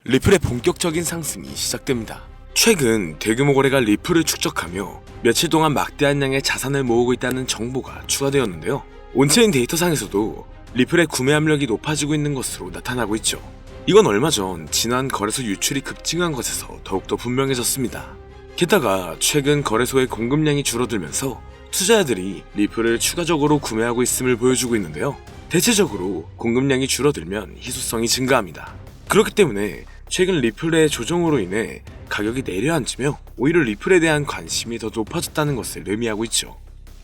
리플의 본격적인 상승이 시작됩니다. 최근 대규모 거래가 리플을 축적하며 며칠 동안 막대한 양의 자산을 모으고 있다는 정보가 추가되었는데요. 온체인 데이터상에서도 리플의 구매 압력이 높아지고 있는 것으로 나타나고 있죠. 이건 얼마 전 지난 거래소 유출이 급증한 것에서 더욱더 분명해졌습니다. 게다가 최근 거래소의 공급량이 줄어들면서 투자자들이 리플을 추가적으로 구매하고 있음을 보여주고 있는데요. 대체적으로 공급량이 줄어들면 희소성이 증가합니다. 그렇기 때문에 최근 리플의 조정으로 인해 가격이 내려앉으며 오히려 리플에 대한 관심이 더 높아졌다는 것을 의미하고 있죠.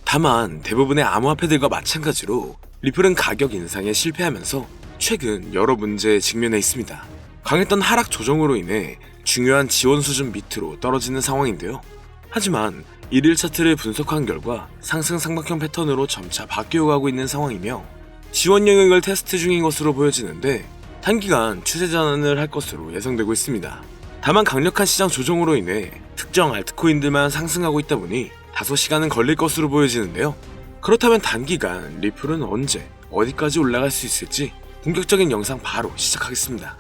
다만 대부분의 암호화폐들과 마찬가지로 리플은 가격 인상에 실패하면서 최근 여러 문제에 직면해 있습니다. 강했던 하락 조정으로 인해 중요한 지원 수준 밑으로 떨어지는 상황인데요. 하지만 일일 차트를 분석한 결과 상승 삼각형 패턴으로 점차 바뀌어가고 있는 상황이며 지원 영역을 테스트 중인 것으로 보여지는데 단기간 추세 전환을 할 것으로 예상되고 있습니다. 다만 강력한 시장 조정으로 인해 특정 알트코인들만 상승하고 있다 보니 다소 시간은 걸릴 것으로 보여지는데요. 그렇다면 단기간 리플은 언제 어디까지 올라갈 수 있을지 본격적인 영상 바로 시작하겠습니다.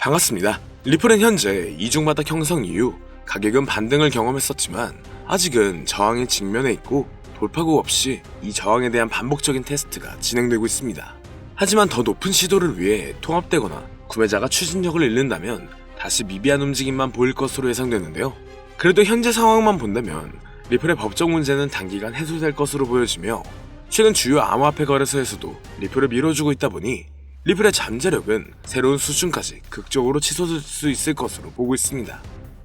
반갑습니다. 리플은 현재 이중바닥 형성 이후 가격은 반등을 경험했었지만 아직은 저항에 직면해 있고 돌파구 없이 이 저항에 대한 반복적인 테스트가 진행되고 있습니다. 하지만 더 높은 시도를 위해 통합되거나 구매자가 추진력을 잃는다면 다시 미비한 움직임만 보일 것으로 예상되는데요. 그래도 현재 상황만 본다면 리플의 법적 문제는 단기간 해소될 것으로 보여지며 최근 주요 암호화폐 거래소에서도 리플을 밀어주고 있다 보니 리플의 잠재력은 새로운 수준까지 극적으로 치솟을 수 있을 것으로 보고 있습니다.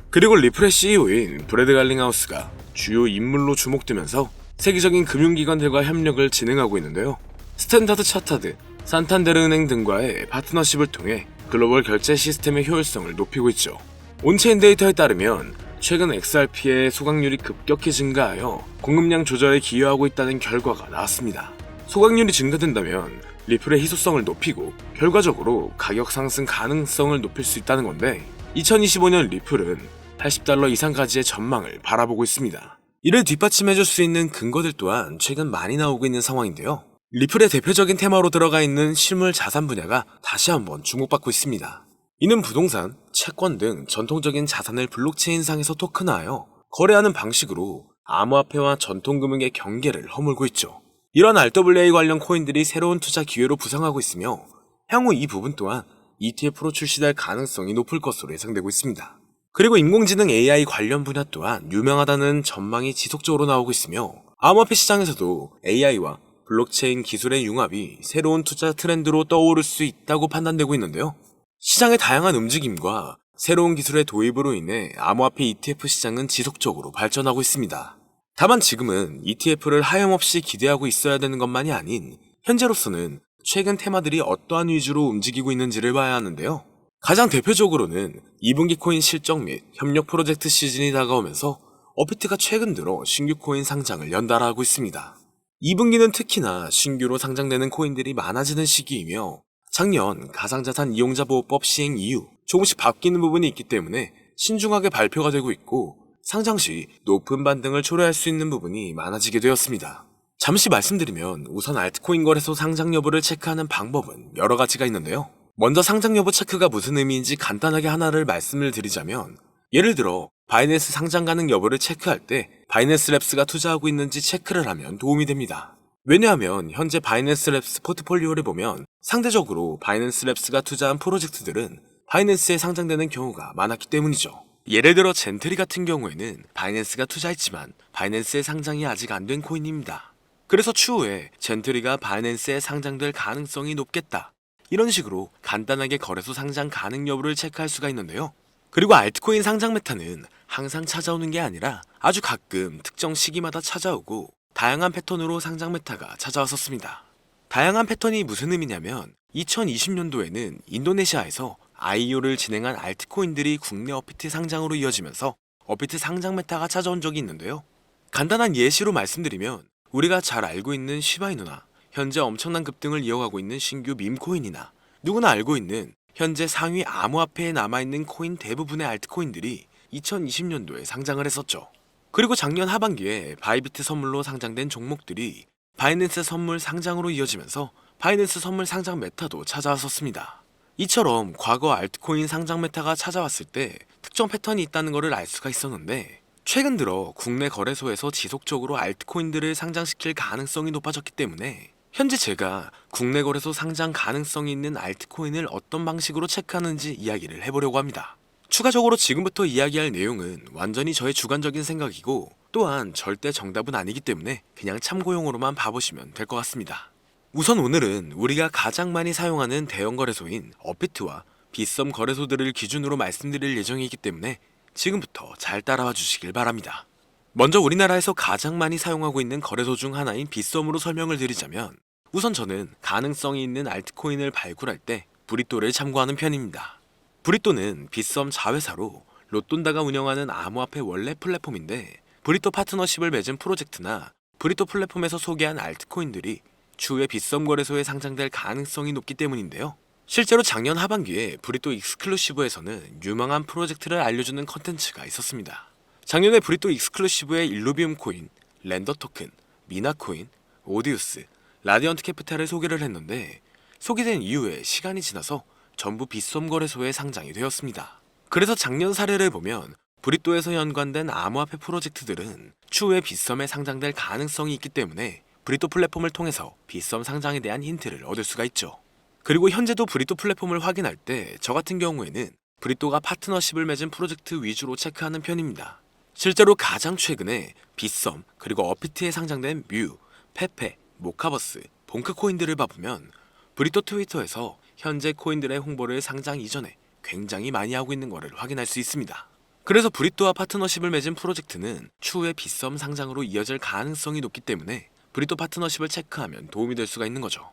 그리고 리플의 CEO인 브래드 갈링하우스가 주요 인물로 주목되면서 세계적인 금융기관들과 협력을 진행하고 있는데요. 스탠다드 차타드, 산탄데르 은행 등과의 파트너십을 통해 글로벌 결제 시스템의 효율성을 높이고 있죠. 온체인 데이터에 따르면 최근 XRP의 소각률이 급격히 증가하여 공급량 조절에 기여하고 있다는 결과가 나왔습니다. 소각률이 증가된다면 리플의 희소성을 높이고 결과적으로 가격 상승 가능성을 높일 수 있다는 건데 2025년 리플은 $80 이상까지의 전망을 바라보고 있습니다. 이를 뒷받침해줄 수 있는 근거들 또한 최근 많이 나오고 있는 상황인데요. 리플의 대표적인 테마로 들어가 있는 실물 자산 분야가 다시 한번 주목받고 있습니다. 이는 부동산, 채권 등 전통적인 자산을 블록체인상에서 토큰화하여 거래하는 방식으로 암호화폐와 전통금융의 경계를 허물고 있죠. 이런 RWA 관련 코인들이 새로운 투자 기회로 부상하고 있으며 향후 이 부분 또한 ETF로 출시될 가능성이 높을 것으로 예상되고 있습니다. 그리고 인공지능 AI 관련 분야 또한 유명하다는 전망이 지속적으로 나오고 있으며 암호화폐 시장에서도 AI와 블록체인 기술의 융합이 새로운 투자 트렌드로 떠오를 수 있다고 판단되고 있는데요. 시장의 다양한 움직임과 새로운 기술의 도입으로 인해 암호화폐 ETF 시장은 지속적으로 발전하고 있습니다. 다만 지금은 ETF를 하염없이 기대하고 있어야 되는 것만이 아닌 현재로서는 최근 테마들이 어떠한 위주로 움직이고 있는지를 봐야 하는데요. 가장 대표적으로는 2분기 코인 실적 및 협력 프로젝트 시즌이 다가오면서 업비트가 최근 들어 신규 코인 상장을 연달아 하고 있습니다. 2분기는 특히나 신규로 상장되는 코인들이 많아지는 시기이며 작년 가상자산 이용자 보호법 시행 이후 조금씩 바뀌는 부분이 있기 때문에 신중하게 발표가 되고 있고 상장 시 높은 반등을 초래할 수 있는 부분이 많아지게 되었습니다. 잠시 말씀드리면 우선 알트코인 거래소 상장 여부를 체크하는 방법은 여러 가지가 있는데요. 먼저 상장 여부 체크가 무슨 의미인지 간단하게 하나를 말씀을 드리자면 예를 들어 바이낸스 상장 가능 여부를 체크할 때 바이낸스 랩스가 투자하고 있는지 체크를 하면 도움이 됩니다. 왜냐하면 현재 바이낸스 랩스 포트폴리오를 보면 상대적으로 바이낸스 랩스가 투자한 프로젝트들은 바이낸스에 상장되는 경우가 많았기 때문이죠. 예를 들어 젠트리 같은 경우에는 바이낸스가 투자했지만 바이낸스에 상장이 아직 안 된 코인입니다. 그래서 추후에 젠트리가 바이낸스에 상장될 가능성이 높겠다. 이런 식으로 간단하게 거래소 상장 가능 여부를 체크할 수가 있는데요. 그리고 알트코인 상장 메타는 항상 찾아오는 게 아니라 아주 가끔 특정 시기마다 찾아오고 다양한 패턴으로 상장 메타가 찾아왔었습니다. 다양한 패턴이 무슨 의미냐면 2020년도에는 인도네시아에서 IEO를 진행한 알트코인들이 국내 업비트 상장으로 이어지면서 업비트 상장 메타가 찾아온 적이 있는데요. 간단한 예시로 말씀드리면 우리가 잘 알고 있는 시바이누나, 현재 엄청난 급등을 이어가고 있는 신규 밈코인이나 누구나 알고 있는 현재 상위 암호화폐에 남아있는 코인 대부분의 알트코인들이 2020년도에 상장을 했었죠. 그리고 작년 하반기에 바이비트 선물로 상장된 종목들이 바이낸스 선물 상장으로 이어지면서 바이낸스 선물 상장 메타도 찾아왔었습니다. 이처럼 과거 알트코인 상장 메타가 찾아왔을 때 특정 패턴이 있다는 것을 알 수가 있었는데, 최근 들어 국내 거래소에서 지속적으로 알트코인들을 상장시킬 가능성이 높아졌기 때문에 현재 제가 국내 거래소 상장 가능성이 있는 알트코인을 어떤 방식으로 체크하는지 이야기를 해보려고 합니다. 추가적으로 지금부터 이야기할 내용은 완전히 저의 주관적인 생각이고, 또한 절대 정답은 아니기 때문에 그냥 참고용으로만 봐보시면 될 것 같습니다. 우선 오늘은 우리가 가장 많이 사용하는 대형 거래소인 업비트와 빗썸 거래소들을 기준으로 말씀드릴 예정이기 때문에 지금부터 잘 따라와 주시길 바랍니다. 먼저 우리나라에서 가장 많이 사용하고 있는 거래소 중 하나인 빗썸으로 설명을 드리자면, 우선 저는 가능성이 있는 알트코인을 발굴할 때 브리또를 참고하는 편입니다. 브리또는 빗썸 자회사로 로돈다가 운영하는 암호화폐 원래 플랫폼인데, 브리또 파트너십을 맺은 프로젝트나 브리또 플랫폼에서 소개한 알트코인들이 추후에 빗썸 거래소에 상장될 가능성이 높기 때문인데요. 실제로 작년 하반기에 브리또 익스클루시브에서는 유망한 프로젝트를 알려주는 컨텐츠가 있었습니다. 작년에 브리또 익스클루시브의 일루비움 코인, 렌더 토큰, 미나 코인, 오디우스, 라디언트 캐피탈을 소개를 했는데, 소개된 이후에 시간이 지나서 전부 빗썸 거래소에 상장이 되었습니다. 그래서 작년 사례를 보면 브리또에서 연관된 암호화폐 프로젝트들은 추후에 빗썸에 상장될 가능성이 있기 때문에 브리또 플랫폼을 통해서 빗썸 상장에 대한 힌트를 얻을 수가 있죠. 그리고 현재도 브리또 플랫폼을 확인할 때 저 같은 경우에는 브리또가 파트너십을 맺은 프로젝트 위주로 체크하는 편입니다. 실제로 가장 최근에 빗썸 그리고 업비트에 상장된 뮤, 페페, 모카버스, 봉크 코인들을 봐보면 브리또 트위터에서 현재 코인들의 홍보를 상장 이전에 굉장히 많이 하고 있는 것을 확인할 수 있습니다. 그래서 브리또와 파트너십을 맺은 프로젝트는 추후에 빗썸 상장으로 이어질 가능성이 높기 때문에 브리또 파트너십을 체크하면 도움이 될 수가 있는 거죠.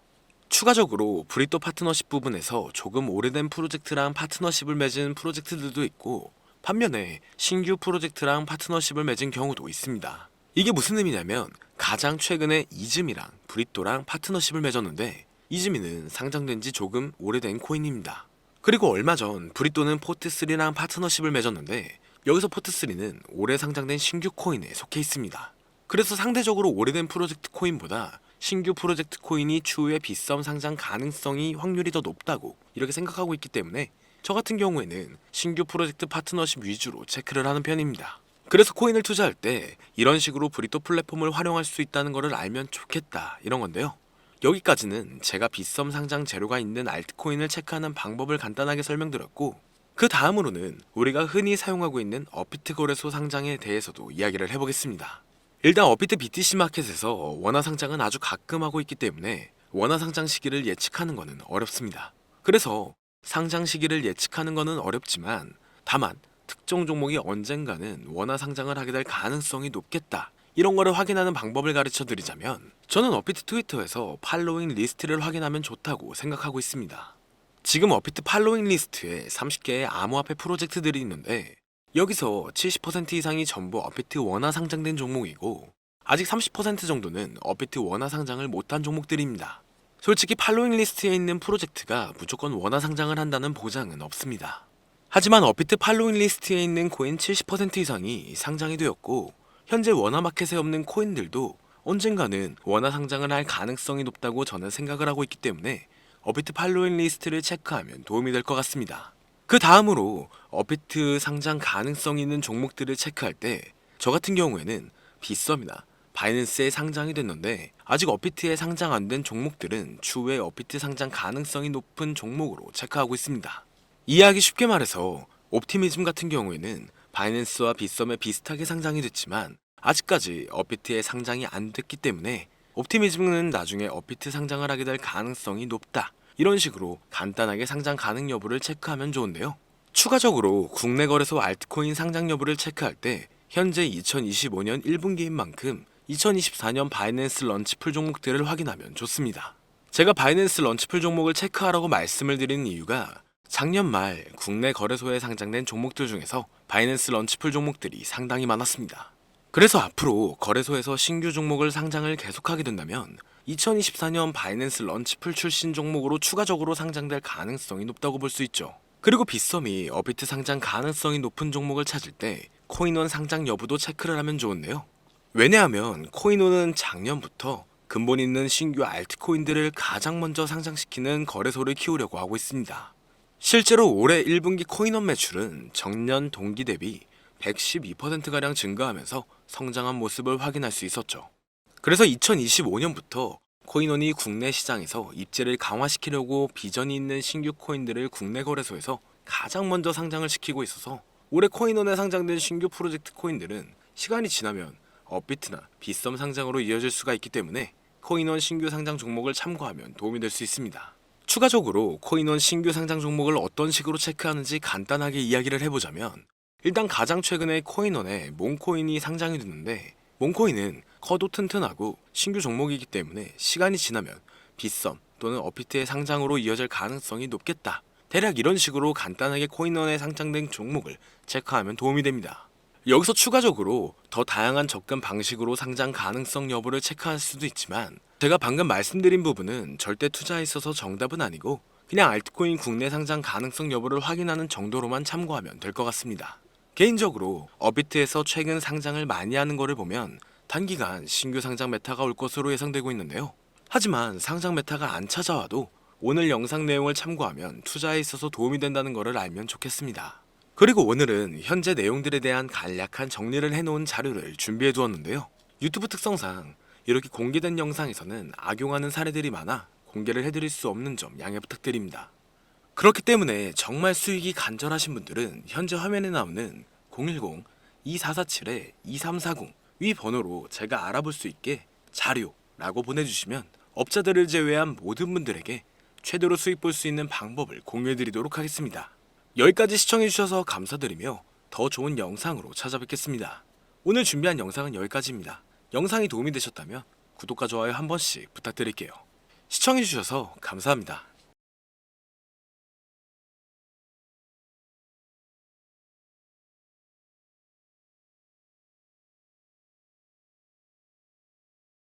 추가적으로 브리또 파트너십 부분에서 조금 오래된 프로젝트랑 파트너십을 맺은 프로젝트들도 있고, 반면에 신규 프로젝트랑 파트너십을 맺은 경우도 있습니다. 이게 무슨 의미냐면, 가장 최근에 이즈미랑 브리또랑 파트너십을 맺었는데, 이즈미는 상장된 지 조금 오래된 코인입니다. 그리고 얼마 전 브리또는 포트3랑 파트너십을 맺었는데, 여기서 포트3는 올해 상장된 신규 코인에 속해 있습니다. 그래서 상대적으로 오래된 프로젝트 코인보다 신규 프로젝트 코인이 추후에 빗썸 상장 가능성이 확률이 더 높다고 이렇게 생각하고 있기 때문에 저 같은 경우에는 신규 프로젝트 파트너십 위주로 체크를 하는 편입니다. 그래서 코인을 투자할 때 이런 식으로 브리또 플랫폼을 활용할 수 있다는 것을 알면 좋겠다, 이런 건데요. 여기까지는 제가 빗썸 상장 재료가 있는 알트코인을 체크하는 방법을 간단하게 설명드렸고, 그 다음으로는 우리가 흔히 사용하고 있는 업비트 거래소 상장에 대해서도 이야기를 해보겠습니다. 일단 업비트 BTC 마켓에서 원화 상장은 아주 가끔 하고 있기 때문에 원화 상장 시기를 예측하는 것은 어렵습니다. 그래서 상장 시기를 예측하는 것은 어렵지만, 다만 특정 종목이 언젠가는 원화 상장을 하게 될 가능성이 높겠다, 이런 거를 확인하는 방법을 가르쳐 드리자면, 저는 업비트 트위터에서 팔로잉 리스트를 확인하면 좋다고 생각하고 있습니다. 지금 업비트 팔로잉 리스트에 30개의 암호화폐 프로젝트들이 있는데, 여기서 70% 이상이 전부 업비트 원화 상장된 종목이고, 아직 30% 정도는 업비트 원화 상장을 못한 종목들입니다. 솔직히 팔로잉 리스트에 있는 프로젝트가 무조건 원화 상장을 한다는 보장은 없습니다. 하지만 업비트 팔로잉 리스트에 있는 코인 70% 이상이 상장이 되었고, 현재 원화 마켓에 없는 코인들도 언젠가는 원화 상장을 할 가능성이 높다고 저는 생각을 하고 있기 때문에 업비트 팔로잉 리스트를 체크하면 도움이 될 것 같습니다. 그 다음으로 업비트 상장 가능성 있는 종목들을 체크할 때 저 같은 경우에는 빗썸이나 바이낸스에 상장이 됐는데 아직 업비트에 상장 안 된 종목들은 추후에 업비트 상장 가능성이 높은 종목으로 체크하고 있습니다. 이해하기 쉽게 말해서 옵티미즘 같은 경우에는 바이낸스와 빗썸에 비슷하게 상장이 됐지만 아직까지 업비트에 상장이 안 됐기 때문에 옵티미즘은 나중에 업비트 상장을 하게 될 가능성이 높다, 이런 식으로 간단하게 상장 가능 여부를 체크하면 좋은데요. 추가적으로 국내 거래소 알트코인 상장 여부를 체크할 때 현재 2025년 1분기인 만큼 2024년 바이낸스 런치풀 종목들을 확인하면 좋습니다. 제가 바이낸스 런치풀 종목을 체크하라고 말씀을 드리는 이유가, 작년 말 국내 거래소에 상장된 종목들 중에서 바이낸스 런치풀 종목들이 상당히 많았습니다. 그래서 앞으로 거래소에서 신규 종목을 상장을 계속하게 된다면 2024년 바이낸스 런치풀 출신 종목으로 추가적으로 상장될 가능성이 높다고 볼 수 있죠. 그리고 빗썸이 업비트 상장 가능성이 높은 종목을 찾을 때 코인원 상장 여부도 체크를 하면 좋은데요. 왜냐하면 코인원은 작년부터 근본 있는 신규 알트코인들을 가장 먼저 상장시키는 거래소를 키우려고 하고 있습니다. 실제로 올해 1분기 코인원 매출은 전년 동기 대비 112%가량 증가하면서 성장한 모습을 확인할 수 있었죠. 그래서 2025년부터 코인원이 국내 시장에서 입지를 강화시키려고 비전이 있는 신규 코인들을 국내 거래소에서 가장 먼저 상장을 시키고 있어서 올해 코인원에 상장된 신규 프로젝트 코인들은 시간이 지나면 업비트나 빗썸 상장으로 이어질 수가 있기 때문에 코인원 신규 상장 종목을 참고하면 도움이 될 수 있습니다. 추가적으로 코인원 신규 상장 종목을 어떤 식으로 체크하는지 간단하게 이야기를 해보자면, 일단 가장 최근에 코인원에 몽코인이 상장이 됐는데, 몽코인은 커도 튼튼하고 신규 종목이기 때문에 시간이 지나면 빗썸 또는 업비트의 상장으로 이어질 가능성이 높겠다. 대략 이런 식으로 간단하게 코인원에 상장된 종목을 체크하면 도움이 됩니다. 여기서 추가적으로 더 다양한 접근 방식으로 상장 가능성 여부를 체크할 수도 있지만, 제가 방금 말씀드린 부분은 절대 투자에 있어서 정답은 아니고 그냥 알트코인 국내 상장 가능성 여부를 확인하는 정도로만 참고하면 될 것 같습니다. 개인적으로 업비트에서 최근 상장을 많이 하는 거를 보면 단기간 신규 상장 메타가 올 것으로 예상되고 있는데요. 하지만 상장 메타가 안 찾아와도 오늘 영상 내용을 참고하면 투자에 있어서 도움이 된다는 것을 알면 좋겠습니다. 그리고 오늘은 현재 내용들에 대한 간략한 정리를 해놓은 자료를 준비해 두었는데요. 유튜브 특성상 이렇게 공개된 영상에서는 악용하는 사례들이 많아 공개를 해드릴 수 없는 점 양해 부탁드립니다. 그렇기 때문에 정말 수익이 간절하신 분들은 현재 화면에 나오는 010-2447-2340 위 번호로 제가 알아볼 수 있게 자료라고 보내주시면 업자들을 제외한 모든 분들에게 최대로 수익 볼 수 있는 방법을 공유해드리도록 하겠습니다. 여기까지 시청해주셔서 감사드리며 더 좋은 영상으로 찾아뵙겠습니다. 오늘 준비한 영상은 여기까지입니다. 영상이 도움이 되셨다면 구독과 좋아요 한 번씩 부탁드릴게요. 시청해주셔서 감사합니다.